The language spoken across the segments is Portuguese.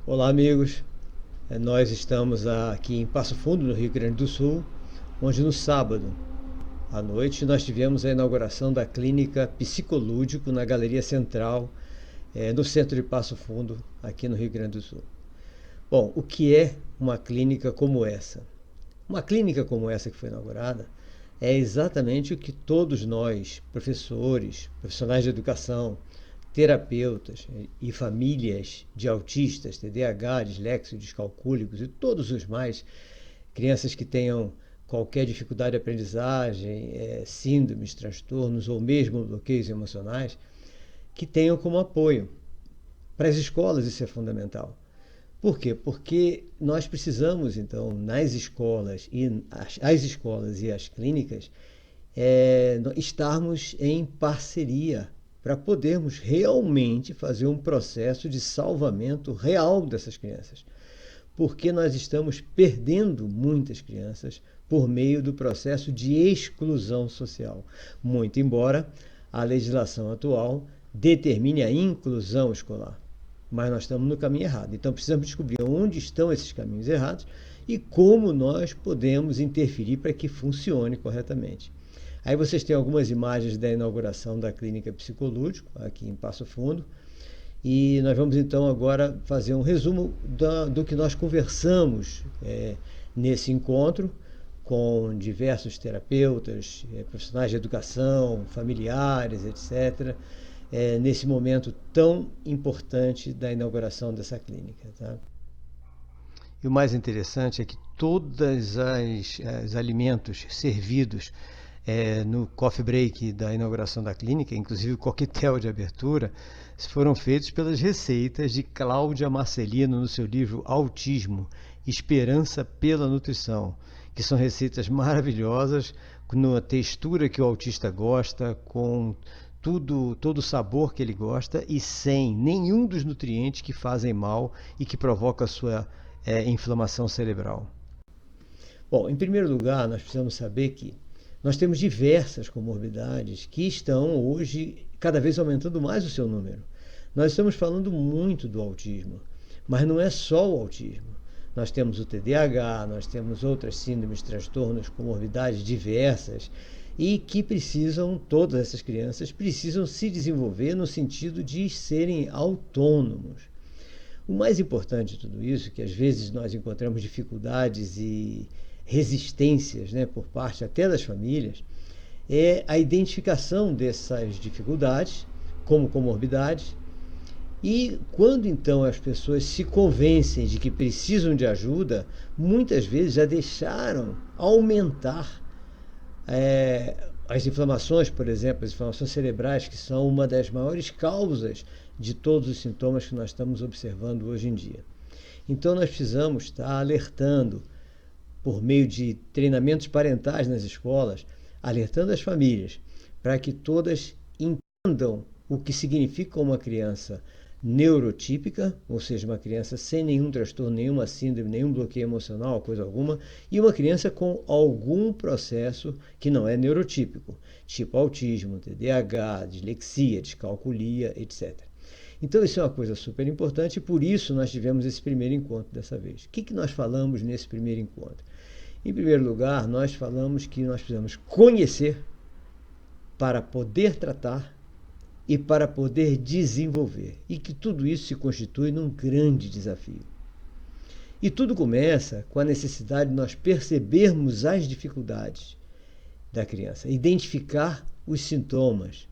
Olá, amigos. Nós estamos aqui em Passo Fundo, no Rio Grande do Sul, onde no sábado à noite nós tivemos a inauguração da clínica Psicolúdico na Galeria Central, no centro de Passo Fundo, aqui no Rio Grande do Sul. Bom, o que é uma clínica como essa? Uma clínica como essa que foi inaugurada é exatamente o que todos nós, professores, profissionais de educação, terapeutas e famílias de autistas, TDAH, disléxicos, descalcúlicos e todos os mais, crianças que tenham qualquer dificuldade de aprendizagem, síndromes, transtornos ou mesmo bloqueios emocionais, que tenham como apoio. Para as escolas isso é fundamental. Por quê? Porque nós precisamos, então, nas escolas e as escolas e as clínicas, estarmos em parceria para podermos realmente fazer um processo de salvamento real dessas crianças. Porque nós estamos perdendo muitas crianças por meio do processo de exclusão social. Muito embora a legislação atual determine a inclusão escolar. Mas nós estamos no caminho errado. Então precisamos descobrir onde estão esses caminhos errados e como nós podemos interferir para que funcione corretamente. Aí vocês têm algumas imagens da inauguração da Clínica Psicolúdico, aqui em Passo Fundo, e nós vamos então agora fazer um resumo do que nós conversamos nesse encontro com diversos terapeutas, profissionais de educação, familiares, etc., nesse momento tão importante da inauguração dessa clínica. Tá? E o mais interessante é que todos os alimentos servidos no coffee break da inauguração da clínica, inclusive o coquetel de abertura, foram feitos pelas receitas de Cláudia Marcelino no seu livro Autismo, Esperança pela Nutrição, que são receitas maravilhosas, com a textura que o autista gosta, com todo o sabor que ele gosta e sem nenhum dos nutrientes que fazem mal e que provocam a sua inflamação cerebral. Bom, em primeiro lugar, nós precisamos saber que nós temos diversas comorbidades que estão hoje cada vez aumentando mais o seu número. Nós estamos falando muito do autismo, mas não é só o autismo. Nós temos o TDAH, nós temos outras síndromes, transtornos, comorbidades diversas e que todas essas crianças precisam se desenvolver no sentido de serem autônomos. O mais importante de tudo isso, que às vezes nós encontramos dificuldades e resistências, por parte até das famílias, é a identificação dessas dificuldades como comorbidades e quando então as pessoas se convencem de que precisam de ajuda, muitas vezes já deixaram aumentar as inflamações, por exemplo, as inflamações cerebrais, que são uma das maiores causas de todos os sintomas que nós estamos observando hoje em dia. Então nós precisamos estar alertando por meio de treinamentos parentais nas escolas, alertando as famílias para que todas entendam o que significa uma criança neurotípica, ou seja, uma criança sem nenhum transtorno, nenhuma síndrome, nenhum bloqueio emocional, coisa alguma, e uma criança com algum processo que não é neurotípico, tipo autismo, TDAH, dislexia, descalculia, etc. Então isso é uma coisa super importante e por isso nós tivemos esse primeiro encontro dessa vez. O que nós falamos nesse primeiro encontro? Em primeiro lugar, nós falamos que nós precisamos conhecer para poder tratar e para poder desenvolver, e que tudo isso se constitui num grande desafio. E tudo começa com a necessidade de nós percebermos as dificuldades da criança, identificar os sintomas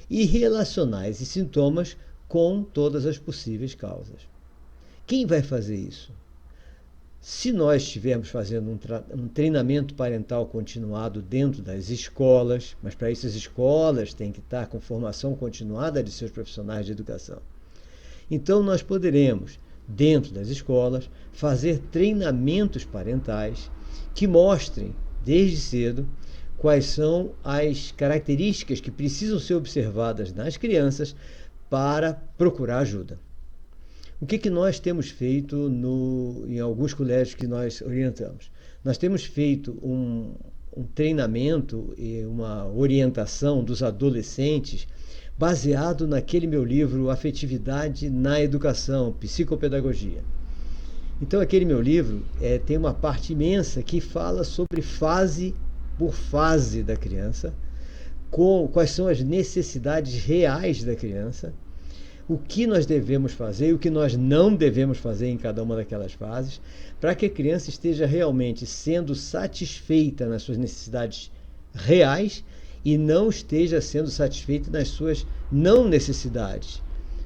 e relacionar esses sintomas com todas as possíveis causas. Quem vai fazer isso? Se nós estivermos fazendo um treinamento parental continuado dentro das escolas, mas para isso as escolas têm que estar com formação continuada de seus profissionais de educação. Então nós poderemos, dentro das escolas, fazer treinamentos parentais que mostrem, desde cedo, quais são as características que precisam ser observadas nas crianças para procurar ajuda. O que nós temos feito em alguns colégios que nós orientamos? Nós temos feito um treinamento e uma orientação dos adolescentes baseado naquele meu livro Afetividade na Educação, Psicopedagogia. Então, aquele meu livro tem uma parte imensa que fala sobre fase por fase da criança, quais são as necessidades reais da criança, o que nós devemos fazer e o que nós não devemos fazer em cada uma daquelas fases, para que a criança esteja realmente sendo satisfeita nas suas necessidades reais e não esteja sendo satisfeita nas suas não necessidades.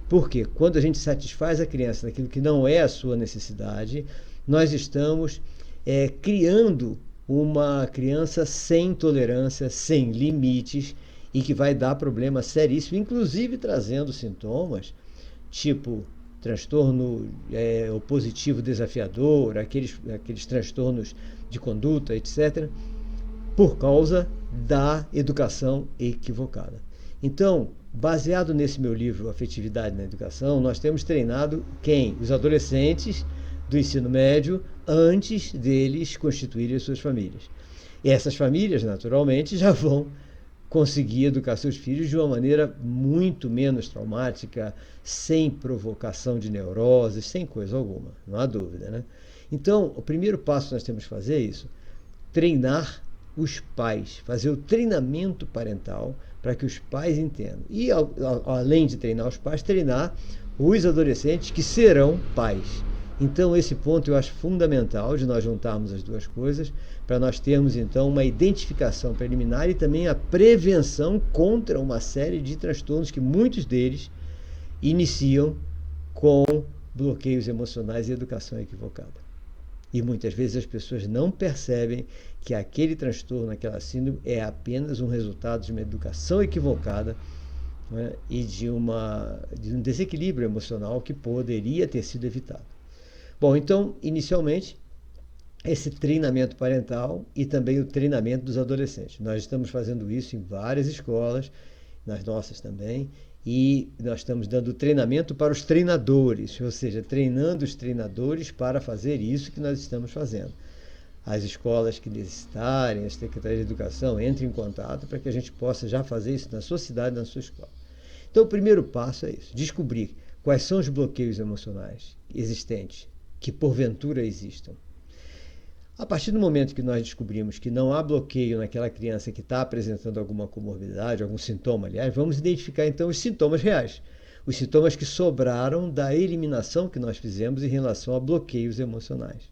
Porque quando a gente satisfaz a criança naquilo que não é a sua necessidade, nós estamos criando uma criança sem tolerância, sem limites, e que vai dar problema seríssimo, inclusive trazendo sintomas tipo transtorno opositivo desafiador, aqueles transtornos de conduta, etc., por causa da educação equivocada. Então, baseado nesse meu livro Afetividade na Educação, nós temos treinado quem? Os adolescentes do ensino médio antes deles constituírem as suas famílias. E essas famílias, naturalmente, já vão conseguir educar seus filhos de uma maneira muito menos traumática, sem provocação de neuroses, sem coisa alguma, não há dúvida, né? Então, o primeiro passo que nós temos que fazer é isso, treinar os pais, fazer o treinamento parental para que os pais entendam. E, além de treinar os pais, treinar os adolescentes que serão pais. Então, esse ponto eu acho fundamental de nós juntarmos as duas coisas, para nós termos, então, uma identificação preliminar e também a prevenção contra uma série de transtornos que muitos deles iniciam com bloqueios emocionais e educação equivocada. E muitas vezes as pessoas não percebem que aquele transtorno, aquela síndrome, é apenas um resultado de uma educação equivocada, né, e de um desequilíbrio emocional que poderia ter sido evitado. Bom, então, inicialmente, esse treinamento parental e também o treinamento dos adolescentes. Nós estamos fazendo isso em várias escolas, nas nossas também, e nós estamos dando treinamento para os treinadores, ou seja, treinando os treinadores para fazer isso que nós estamos fazendo. As escolas que necessitarem, as secretarias de educação, entrem em contato para que a gente possa já fazer isso na sua cidade, na sua escola. Então, o primeiro passo é isso, descobrir quais são os bloqueios emocionais existentes, que porventura existam. A partir do momento que nós descobrimos que não há bloqueio naquela criança que está apresentando alguma comorbidade, algum sintoma, aliás, vamos identificar então os sintomas reais, os sintomas que sobraram da eliminação que nós fizemos em relação a bloqueios emocionais.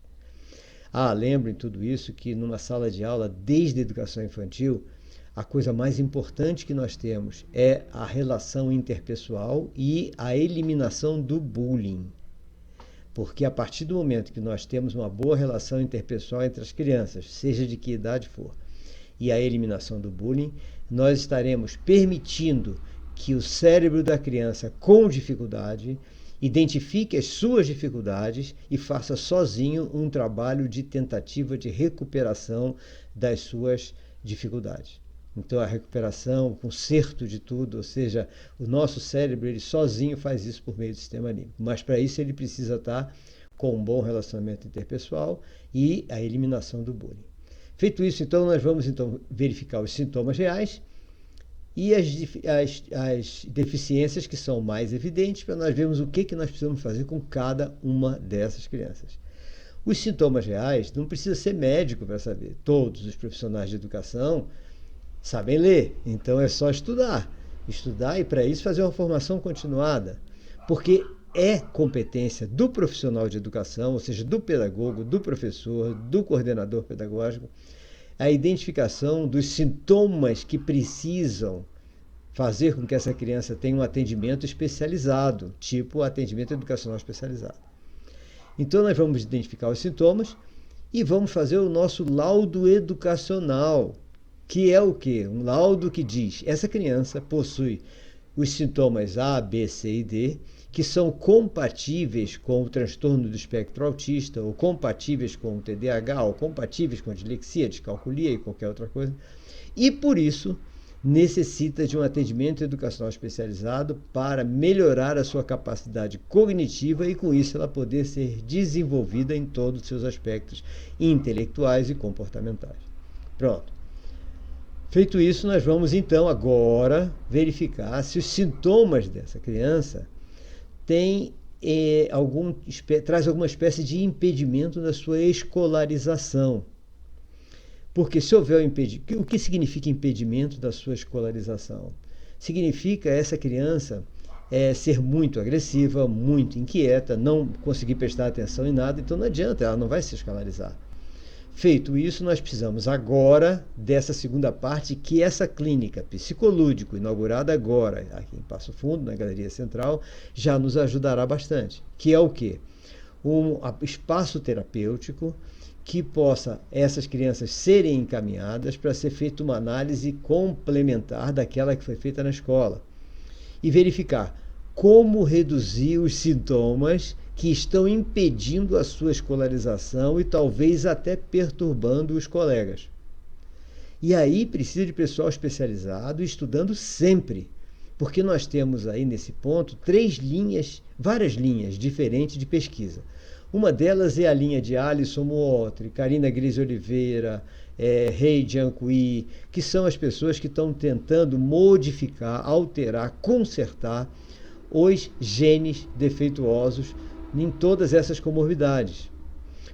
Lembrem tudo isso que numa sala de aula, desde a educação infantil, a coisa mais importante que nós temos é a relação interpessoal e a eliminação do bullying. Porque a partir do momento que nós temos uma boa relação interpessoal entre as crianças, seja de que idade for, e a eliminação do bullying, nós estaremos permitindo que o cérebro da criança com dificuldade identifique as suas dificuldades e faça sozinho um trabalho de tentativa de recuperação das suas dificuldades. Então, a recuperação, o conserto de tudo, ou seja, o nosso cérebro, ele sozinho faz isso por meio do sistema límbico. Mas, para isso, ele precisa estar com um bom relacionamento interpessoal e a eliminação do bullying. Feito isso, então, nós vamos verificar os sintomas reais e as deficiências que são mais evidentes, para nós vermos o que nós precisamos fazer com cada uma dessas crianças. Os sintomas reais, não precisa ser médico para saber. Todos os profissionais de educação sabem ler, então é só estudar e para isso fazer uma formação continuada, porque é competência do profissional de educação, ou seja, do pedagogo, do professor, do coordenador pedagógico, a identificação dos sintomas que precisam fazer com que essa criança tenha um atendimento especializado, tipo atendimento educacional especializado. Então nós vamos identificar os sintomas e vamos fazer o nosso laudo educacional, que é o quê? Um laudo que diz, essa criança possui os sintomas A, B, C e D, que são compatíveis com o transtorno do espectro autista, ou compatíveis com o TDAH, ou compatíveis com a dislexia, descalculia e qualquer outra coisa, e por isso necessita de um atendimento educacional especializado para melhorar a sua capacidade cognitiva e com isso ela poder ser desenvolvida em todos os seus aspectos intelectuais e comportamentais. Pronto. Feito isso, nós vamos então agora verificar se os sintomas dessa criança têm traz alguma espécie de impedimento na sua escolarização. Porque se houver o que significa impedimento da sua escolarização? Significa essa criança ser muito agressiva, muito inquieta, não conseguir prestar atenção em nada, então não adianta, ela não vai se escolarizar. Feito isso, nós precisamos agora dessa segunda parte, que essa clínica psicolúdico, inaugurada agora aqui em Passo Fundo, na Galeria Central, já nos ajudará bastante. Que é o quê? Um espaço terapêutico que possa essas crianças serem encaminhadas para ser feita uma análise complementar daquela que foi feita na escola. E verificar como reduzir os sintomas que estão impedindo a sua escolarização e talvez até perturbando os colegas. E aí precisa de pessoal especializado estudando sempre, porque nós temos aí nesse ponto várias linhas diferentes de pesquisa. Uma delas é a linha de Alisson Mootri, Carina Grise Oliveira, Rei Jiankui, que são as pessoas que estão tentando modificar, alterar, consertar os genes defeituosos em todas essas comorbidades.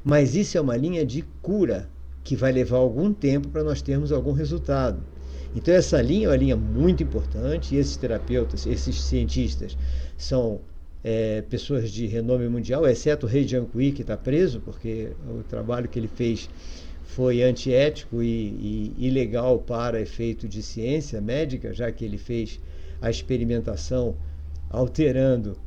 Mas isso é uma linha de cura que vai levar algum tempo para nós termos algum resultado. Então essa linha é uma linha muito importante e esses terapeutas, esses cientistas são pessoas de renome mundial, exceto o Rei Jiankui, que está preso, porque o trabalho que ele fez foi antiético e ilegal para efeito de ciência médica, já que ele fez a experimentação alterando,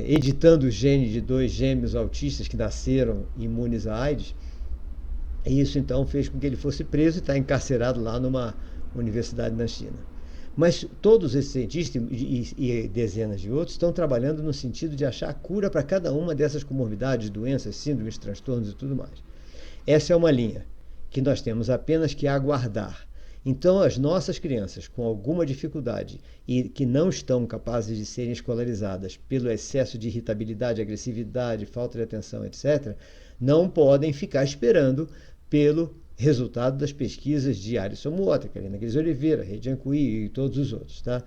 editando o gene de 2 gêmeos autistas que nasceram imunes à AIDS. E isso então fez com que ele fosse preso e está encarcerado lá numa universidade na China. Mas todos esses cientistas e dezenas de outros estão trabalhando no sentido de achar cura para cada uma dessas comorbidades, doenças, síndromes, transtornos e tudo mais. Essa é uma linha que nós temos apenas que aguardar. Então, as nossas crianças com alguma dificuldade e que não estão capazes de serem escolarizadas pelo excesso de irritabilidade, agressividade, falta de atenção, etc., não podem ficar esperando pelo resultado das pesquisas de Alisson Mootri, Carina Grise Oliveira, Rei Jiankui e todos os outros. Tá?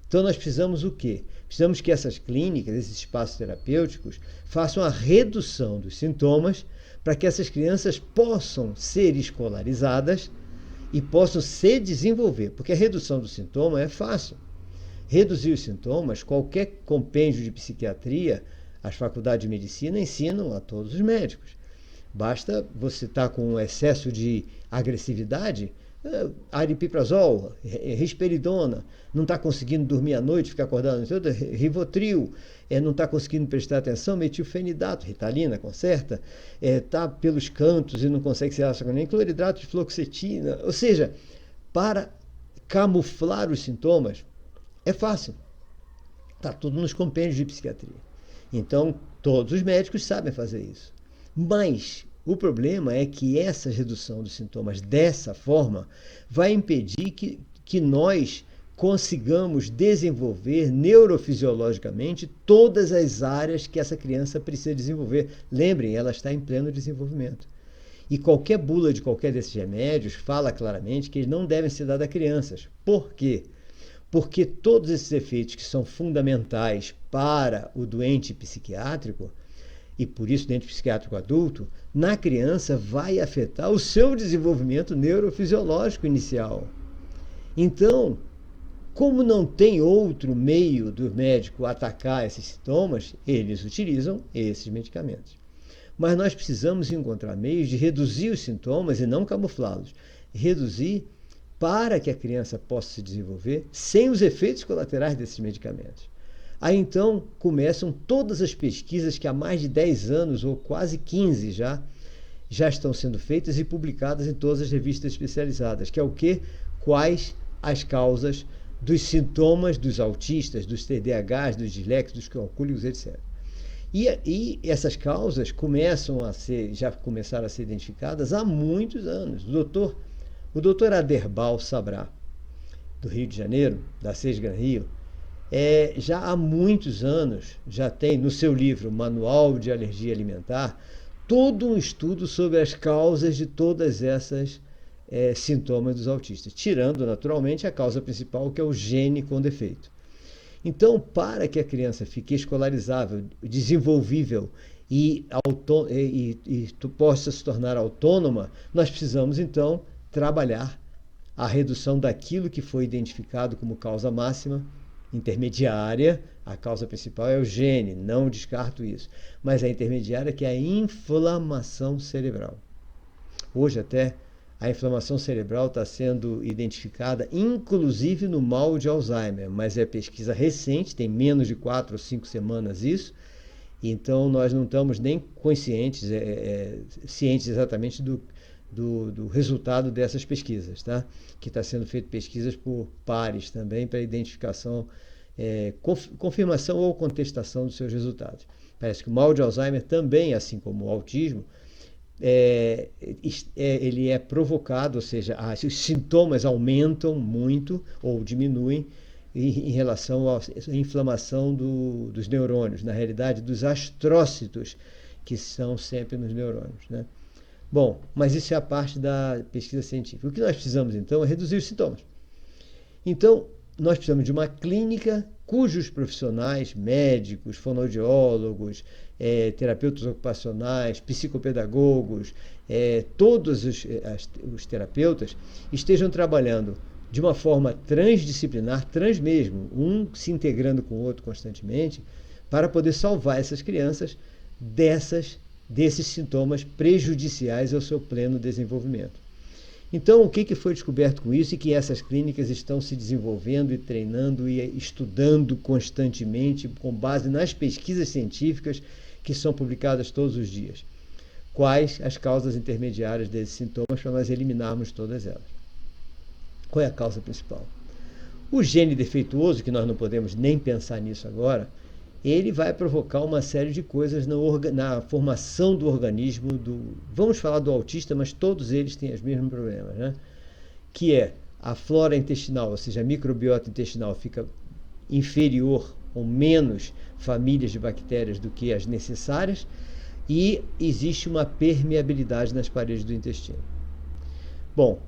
Então, nós precisamos o quê? Precisamos que essas clínicas, esses espaços terapêuticos, façam a redução dos sintomas para que essas crianças possam ser escolarizadas e possam se desenvolver, porque a redução do sintoma é fácil. Reduzir os sintomas, qualquer compêndio de psiquiatria, as faculdades de medicina ensinam a todos os médicos. Basta você estar com um excesso de agressividade, aripiprazol, risperidona, não está conseguindo dormir à noite, ficar acordado, Rivotril, não está conseguindo prestar atenção, metilfenidato, Ritalina, conserta, está pelos cantos e não consegue se relacionar nem cloridrato de fluoxetina. Ou seja, para camuflar os sintomas, é fácil. Está tudo nos compêndios de psiquiatria. Então, todos os médicos sabem fazer isso. Mas o problema é que essa redução dos sintomas dessa forma vai impedir que nós consigamos desenvolver neurofisiologicamente todas as áreas que essa criança precisa desenvolver. Lembrem, ela está em pleno desenvolvimento. E qualquer bula de qualquer desses remédios fala claramente que eles não devem ser dados a crianças. Por quê? Porque todos esses efeitos que são fundamentais para o doente psiquiátrico, e por isso doente psiquiátrico adulto, na criança vai afetar o seu desenvolvimento neurofisiológico inicial. Então, como não tem outro meio do médico atacar esses sintomas, eles utilizam esses medicamentos. Mas nós precisamos encontrar meios de reduzir os sintomas e não camuflá-los. Reduzir para que a criança possa se desenvolver sem os efeitos colaterais desses medicamentos. Aí então começam todas as pesquisas que há mais de 10 anos, ou quase 15 já estão sendo feitas e publicadas em todas as revistas especializadas, que é o quê? Quais as causas dos sintomas dos autistas, dos TDAHs, dos disléxicos, dos alcoólicos, etc. E essas causas já começaram a ser identificadas há muitos anos. O doutor Aderbal Sabra, do Rio de Janeiro, da SES Gran Rio, já há muitos anos, já tem no seu livro Manual de Alergia Alimentar, todo um estudo sobre as causas de todas essas sintomas dos autistas, tirando naturalmente a causa principal, que é o gene com defeito. Então, para que a criança fique escolarizável, desenvolvível e possa se tornar autônoma, nós precisamos, então, trabalhar a redução daquilo que foi identificado como causa máxima, intermediária. A causa principal é o gene, não descarto isso. Mas a intermediária, que é a inflamação cerebral. Hoje até a inflamação cerebral está sendo identificada, inclusive no mal de Alzheimer, mas é pesquisa recente, tem menos de 4 ou 5 semanas isso, então nós não estamos nem conscientes, cientes exatamente do resultado dessas pesquisas, tá? Que está sendo feito pesquisas por pares também para identificação, confirmação ou contestação dos seus resultados. Parece que o mal de Alzheimer também, assim como o autismo, ele é provocado, ou seja, os sintomas aumentam muito ou diminuem em relação à inflamação dos neurônios, na realidade dos astrócitos, que são sempre nos neurônios, né? Bom, mas isso é a parte da pesquisa científica. O que nós precisamos então é reduzir os sintomas. Então, nós precisamos de uma clínica cujos profissionais, médicos, fonoaudiólogos, terapeutas ocupacionais, psicopedagogos, todos os terapeutas estejam trabalhando de uma forma transdisciplinar, trans mesmo, um se integrando com o outro constantemente, para poder salvar essas crianças desses sintomas prejudiciais ao seu pleno desenvolvimento. Então, o que foi descoberto com isso e que essas clínicas estão se desenvolvendo e treinando e estudando constantemente com base nas pesquisas científicas que são publicadas todos os dias? Quais as causas intermediárias desses sintomas para nós eliminarmos todas elas? Qual é a causa principal? O gene defeituoso, que nós não podemos nem pensar nisso agora, ele vai provocar uma série de coisas na formação do organismo. Vamos falar do autista, mas todos eles têm os mesmos problemas, né? Que é a flora intestinal, ou seja, a microbiota intestinal fica inferior ou menos famílias de bactérias do que as necessárias, e existe uma permeabilidade nas paredes do intestino. Bom,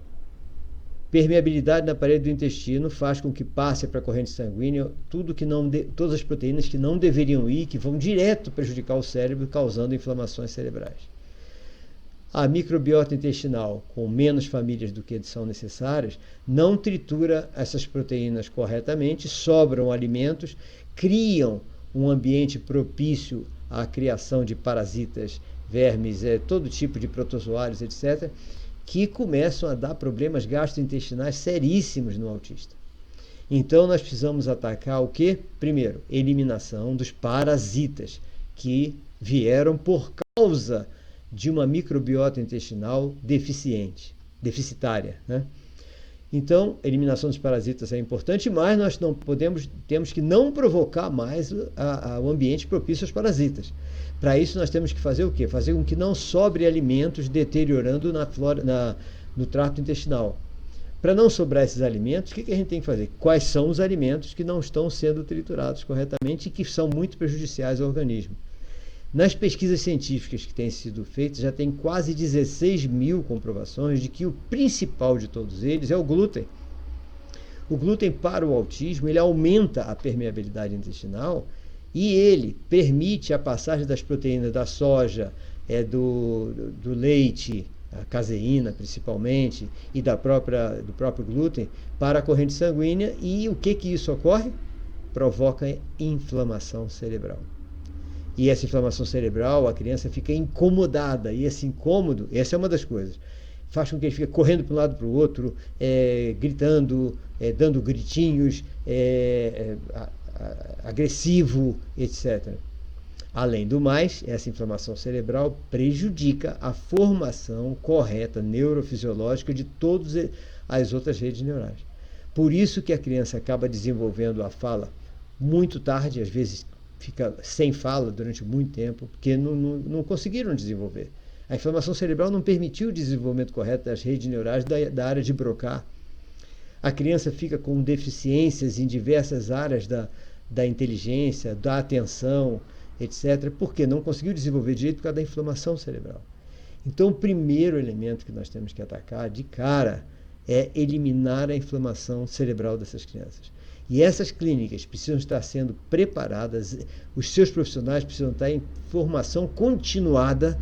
permeabilidade na parede do intestino faz com que passe para a corrente sanguínea todas as proteínas que não deveriam ir, que vão direto prejudicar o cérebro, causando inflamações cerebrais. A microbiota intestinal, com menos famílias do que são necessárias, não tritura essas proteínas corretamente, sobram alimentos, criam um ambiente propício à criação de parasitas, vermes, todo tipo de protozoários, etc., que começam a dar problemas gastrointestinais seríssimos no autista. Então, nós precisamos atacar o quê? Primeiro, eliminação dos parasitas que vieram por causa de uma microbiota intestinal deficitária, né? Então, eliminação dos parasitas é importante, mas nós temos que não provocar mais o ambiente propício aos parasitas. Para isso, nós temos que fazer o quê? Fazer com que não sobre alimentos deteriorando no trato intestinal. Para não sobrar esses alimentos, o que a gente tem que fazer? Quais são os alimentos que não estão sendo triturados corretamente e que são muito prejudiciais ao organismo? Nas pesquisas científicas que têm sido feitas, já tem quase 16 mil comprovações de que o principal de todos eles é o glúten. O glúten, para o autismo, ele aumenta a permeabilidade intestinal e ele permite a passagem das proteínas da soja, do leite, a caseína principalmente, e do próprio glúten para a corrente sanguínea. E o que isso ocorre? Provoca inflamação cerebral. E essa inflamação cerebral, a criança fica incomodada, e esse incômodo, essa é uma das coisas, faz com que ele fique correndo para um lado para o outro, gritando, dando gritinhos, agressivo, etc. Além do mais, essa inflamação cerebral prejudica a formação correta neurofisiológica de todas as outras redes neurais. Por isso que a criança acaba desenvolvendo a fala muito tarde, às vezes fica sem fala durante muito tempo, porque não conseguiram desenvolver. A inflamação cerebral não permitiu o desenvolvimento correto das redes neurais da área de Broca. A criança fica com deficiências em diversas áreas da inteligência, da atenção, etc., porque não conseguiu desenvolver direito por causa da inflamação cerebral. Então, o primeiro elemento que nós temos que atacar de cara é eliminar a inflamação cerebral dessas crianças. E essas clínicas precisam estar sendo preparadas, os seus profissionais precisam estar em formação continuada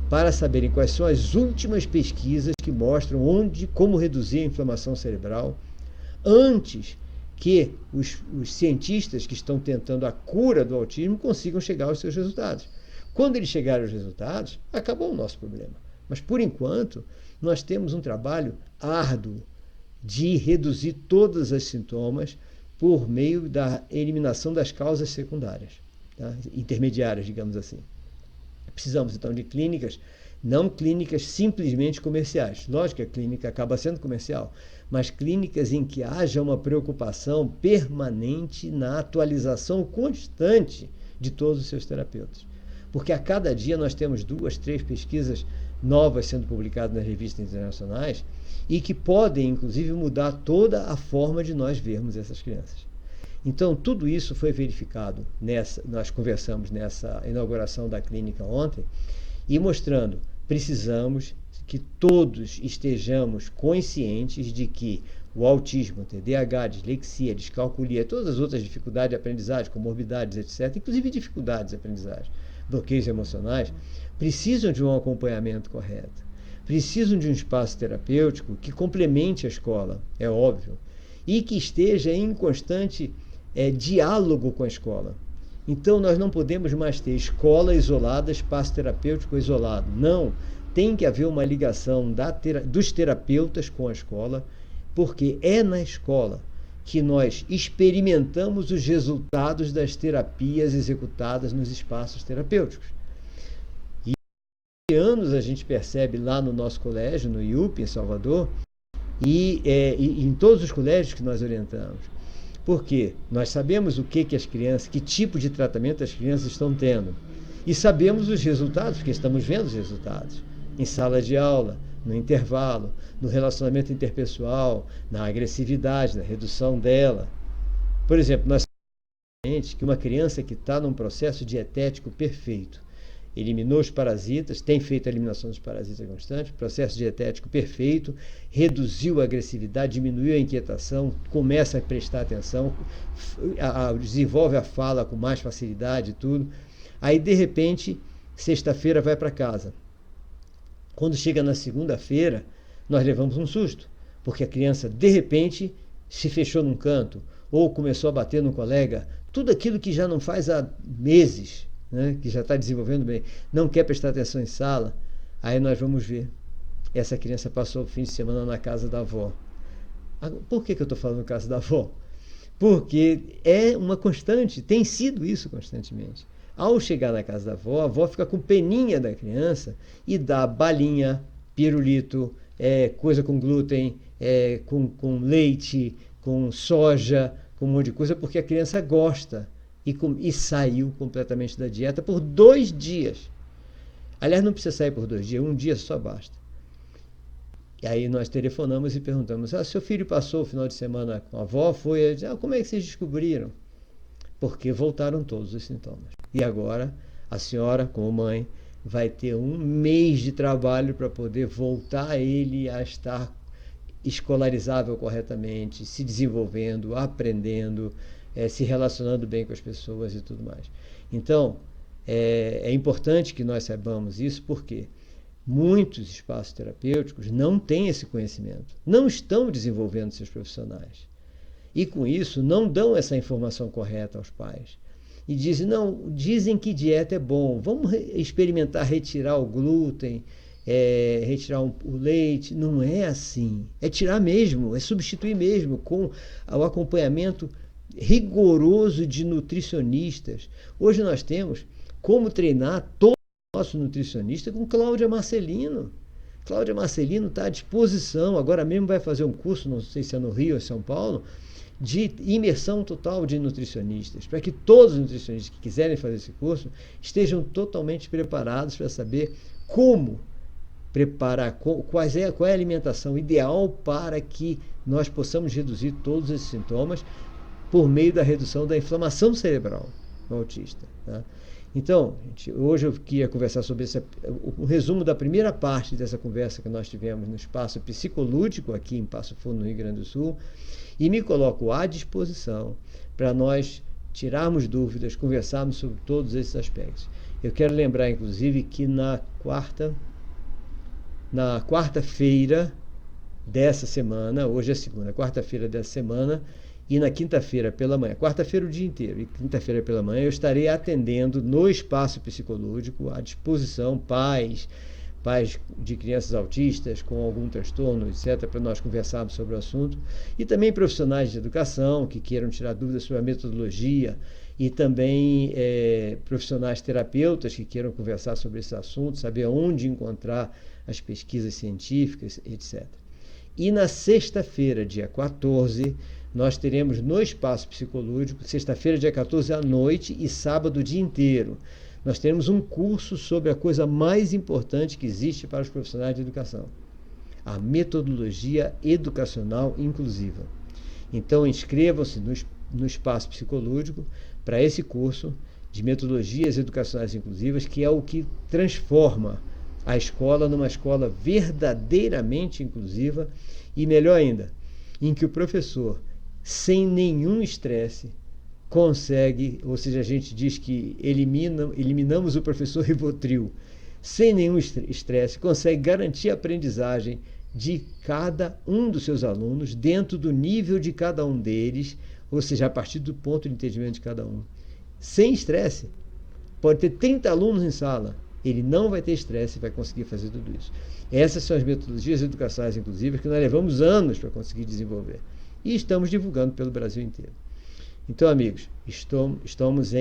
para saberem quais são as últimas pesquisas que mostram como reduzir a inflamação cerebral, antes que os cientistas que estão tentando a cura do autismo consigam chegar aos seus resultados. Quando eles chegarem aos resultados, acabou o nosso problema. Mas, por enquanto, nós temos um trabalho árduo de reduzir todos os sintomas por meio da eliminação das causas secundárias, tá? Intermediárias, digamos assim. Precisamos, então, de clínicas, não clínicas simplesmente comerciais. Lógico que a clínica acaba sendo comercial, mas clínicas em que haja uma preocupação permanente na atualização constante de todos os seus terapeutas. Porque a cada dia nós temos 2, 3 pesquisas novas sendo publicadas nas revistas internacionais e que podem, inclusive, mudar toda a forma de nós vermos essas crianças. Então, tudo isso foi verificado nós conversamos nessa inauguração da clínica ontem, e mostrando, precisamos que todos estejamos conscientes de que o autismo, TDAH, dislexia, descalculia, todas as outras dificuldades de aprendizagem, comorbidades, etc., inclusive dificuldades de aprendizagem, bloqueios emocionais, precisam de um acompanhamento correto, precisam de um espaço terapêutico que complemente a escola, é óbvio, e que esteja em constante diálogo com a escola. Então, nós não podemos mais ter escola isolada, espaço terapêutico isolado. Não, tem que haver uma ligação dos terapeutas com a escola, porque é na escola que nós experimentamos os resultados das terapias executadas nos espaços terapêuticos. E há anos a gente percebe lá no nosso colégio, no IUP, em Salvador, e em todos os colégios que nós orientamos. Porque nós sabemos que tipo de tratamento as crianças estão tendo. E sabemos os resultados, porque estamos vendo os resultados. Em sala de aula, no intervalo, no relacionamento interpessoal, na agressividade, na redução dela. Por exemplo, nós sabemos que uma criança que está num processo dietético perfeito, eliminou os parasitas, tem feito a eliminação dos parasitas constante, processo dietético perfeito, reduziu a agressividade, diminuiu a inquietação, começa a prestar atenção, desenvolve a fala com mais facilidade e tudo. Aí, de repente, sexta-feira vai para casa. Quando chega na segunda-feira, nós levamos um susto, porque a criança, de repente, se fechou num canto, ou começou a bater no colega, tudo aquilo que já não faz há meses, né, que já está desenvolvendo bem, não quer prestar atenção em sala, aí nós vamos ver. Essa criança passou o fim de semana na casa da avó. Por que eu estou falando na casa da avó? Porque é uma constante, tem sido isso constantemente. Ao chegar na casa da avó, a avó fica com peninha da criança e dá balinha, pirulito, coisa com glúten, com leite, com soja, com um monte de coisa, porque a criança gosta. E saiu completamente da dieta por 2 dias. Aliás, não precisa sair por 2 dias, um dia só basta. E aí nós telefonamos e perguntamos: seu filho passou o final de semana com a avó? Foi? Como é que vocês descobriram? Porque voltaram todos os sintomas. E agora a senhora, como mãe, vai ter 1 mês de trabalho para poder voltar ele a estar escolarizável corretamente, se desenvolvendo, aprendendo, se relacionando bem com as pessoas e tudo mais. Então, é importante que nós saibamos isso, porque muitos espaços terapêuticos não têm esse conhecimento, não estão desenvolvendo seus profissionais. E, com isso, não dão essa informação correta aos pais. E dizem que dieta é bom, vamos experimentar retirar o glúten, retirar o leite. Não é assim. É tirar mesmo, é substituir mesmo com o acompanhamento rigoroso de nutricionistas. Hoje nós temos como treinar todo o nosso nutricionista com Cláudia Marcelino. Cláudia Marcelino está à disposição, agora mesmo vai fazer um curso, não sei se é no Rio ou em São Paulo, de imersão total de nutricionistas, para que todos os nutricionistas que quiserem fazer esse curso estejam totalmente preparados para saber como preparar, qual é a alimentação ideal para que nós possamos reduzir todos esses sintomas por meio da redução da inflamação cerebral no autista. Tá? Então, hoje eu queria conversar sobre o resumo da primeira parte dessa conversa que nós tivemos no espaço psicolúdico aqui em Passo Fundo, no Rio Grande do Sul, e me coloco à disposição para nós tirarmos dúvidas, conversarmos sobre todos esses aspectos. Eu quero lembrar, inclusive, que na quarta-feira dessa semana, hoje é segunda, quarta-feira dessa semana, e na quinta-feira pela manhã, quarta-feira o dia inteiro e quinta-feira pela manhã, eu estarei atendendo no espaço psicológico, à disposição, pais de crianças autistas com algum transtorno, etc., para nós conversarmos sobre o assunto, e também profissionais de educação que queiram tirar dúvidas sobre a metodologia, e também profissionais terapeutas que queiram conversar sobre esse assunto, saber onde encontrar as pesquisas científicas, etc. E na sexta-feira, dia 14, nós teremos no espaço psicológico, sexta-feira, dia 14 à noite e sábado o dia inteiro, nós teremos um curso sobre a coisa mais importante que existe para os profissionais de educação, a metodologia educacional inclusiva. Então, inscrevam-se no espaço psicológico para esse curso de metodologias educacionais inclusivas, que é o que transforma a escola numa escola verdadeiramente inclusiva e, melhor ainda, em que o professor, sem nenhum estresse, consegue, ou seja, a gente diz que eliminamos o professor Rivotril, sem nenhum estresse, consegue garantir a aprendizagem de cada um dos seus alunos, dentro do nível de cada um deles, ou seja, a partir do ponto de entendimento de cada um. Sem estresse. Pode ter 30 alunos em sala, ele não vai ter estresse e vai conseguir fazer tudo isso. Essas são as metodologias educacionais inclusivas que nós levamos anos para conseguir desenvolver. E estamos divulgando pelo Brasil inteiro. Então, amigos, estamos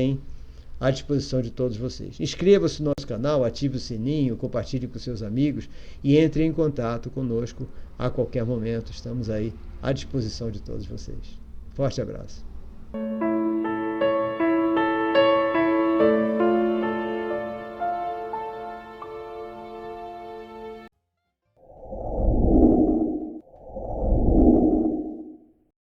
à disposição de todos vocês. Inscreva-se no nosso canal, ative o sininho, compartilhe com seus amigos e entre em contato conosco a qualquer momento. Estamos aí à disposição de todos vocês. Forte abraço.